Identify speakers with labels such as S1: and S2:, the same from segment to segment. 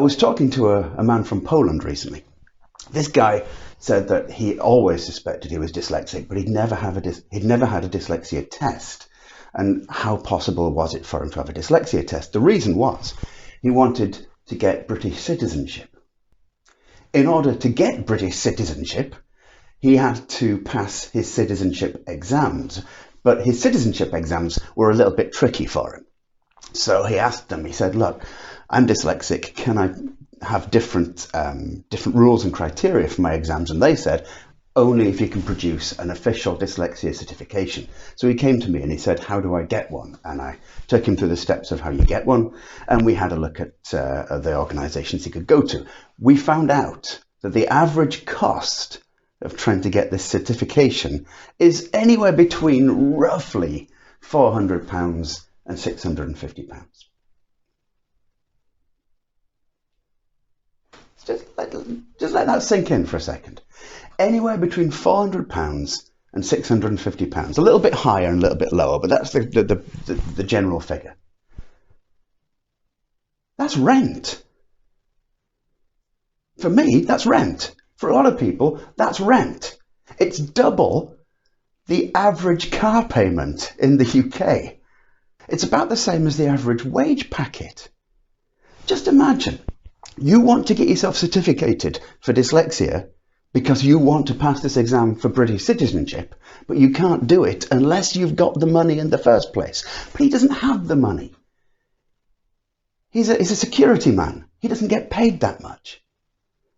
S1: was talking to a man from Poland recently. This guy said that he always suspected he was dyslexic, but he'd never had a dyslexia test. And how possible was it for him to have a dyslexia test? The reason was he wanted to get British citizenship. In order to get British citizenship, he had to pass his citizenship exams, but his citizenship exams were a little bit tricky for him. So he asked them, he said, look, I'm dyslexic, can I have different rules and criteria for my exams? And they said, only if you can produce an official dyslexia certification. So he came to me and he said, how do I get one? And I took him through the steps of how you get one. And we had a look at the organisations he could go to. We found out that the average cost of trying to get this certification is anywhere between roughly £400 and £650. Just let that sink in for a second. Anywhere between £400 and £650. A little bit higher and a little bit lower, but that's the general figure. That's rent. For me, that's rent. For a lot of people, that's rent. It's double the average car payment in the UK. It's about the same as the average wage packet. Just imagine, you want to get yourself certificated for dyslexia because you want to pass this exam for British citizenship, but you can't do it unless you've got the money in the first place. But he doesn't have the money. He's a security man. He doesn't get paid that much.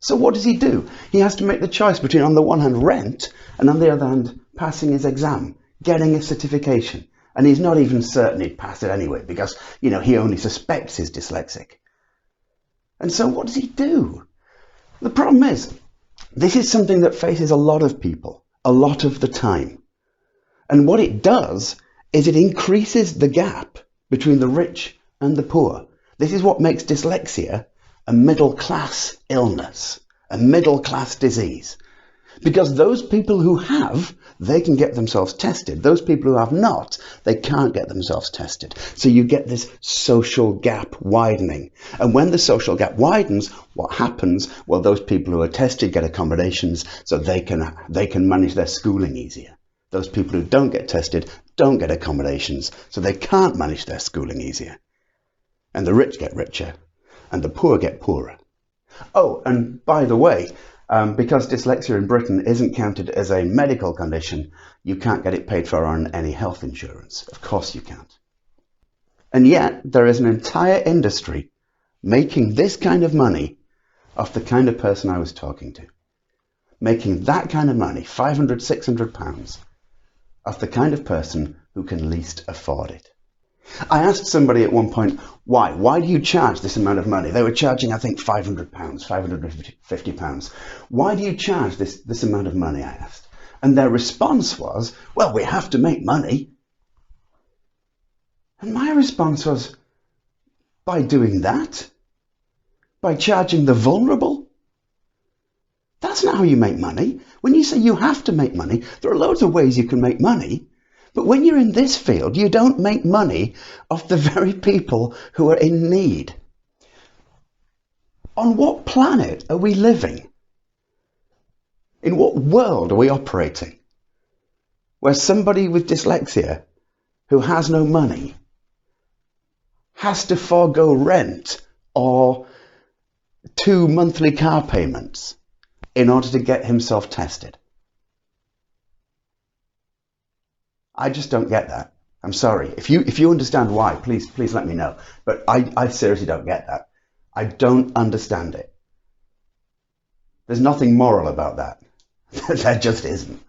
S1: So what does he do? He has to make the choice between, on the one hand, rent, and on the other hand, passing his exam, getting a certification. And he's not even certain he'd pass it anyway, because, he only suspects he's dyslexic. And so what does he do? The problem is, this is something that faces a lot of people, a lot of the time. And what it does is it increases the gap between the rich and the poor. This is what makes dyslexia a middle-class illness, a middle-class disease. Because those people who have, they can get themselves tested. Those people who have not, they can't get themselves tested. So you get this social gap widening. And when the social gap widens, what happens? Well, those people who are tested get accommodations so they can manage their schooling easier. Those people who don't get tested don't get accommodations, so they can't manage their schooling easier. And the rich get richer, and the poor get poorer. Oh, and by the way, because dyslexia in Britain isn't counted as a medical condition, you can't get it paid for on any health insurance. Of course you can't. And yet, there is an entire industry making this kind of money off the kind of person I was talking to. Making that kind of money, £500, £600, off the kind of person who can least afford it. I asked somebody at one point, why? Why do you charge this amount of money? They were charging, I think, £500, £550. Why do you charge this amount of money, I asked. And their response was, well, we have to make money. And my response was, by doing that? By charging the vulnerable? That's not how you make money. When you say you have to make money, there are loads of ways you can make money. But when you're in this field, you don't make money off the very people who are in need. On what planet are we living? In what world are we operating? Where somebody with dyslexia who has no money has to forego rent or 2 monthly car payments in order to get himself tested. I just don't get that. I'm sorry. If you understand why, please let me know. But I seriously don't get that. I don't understand it. There's nothing moral about that. There just isn't.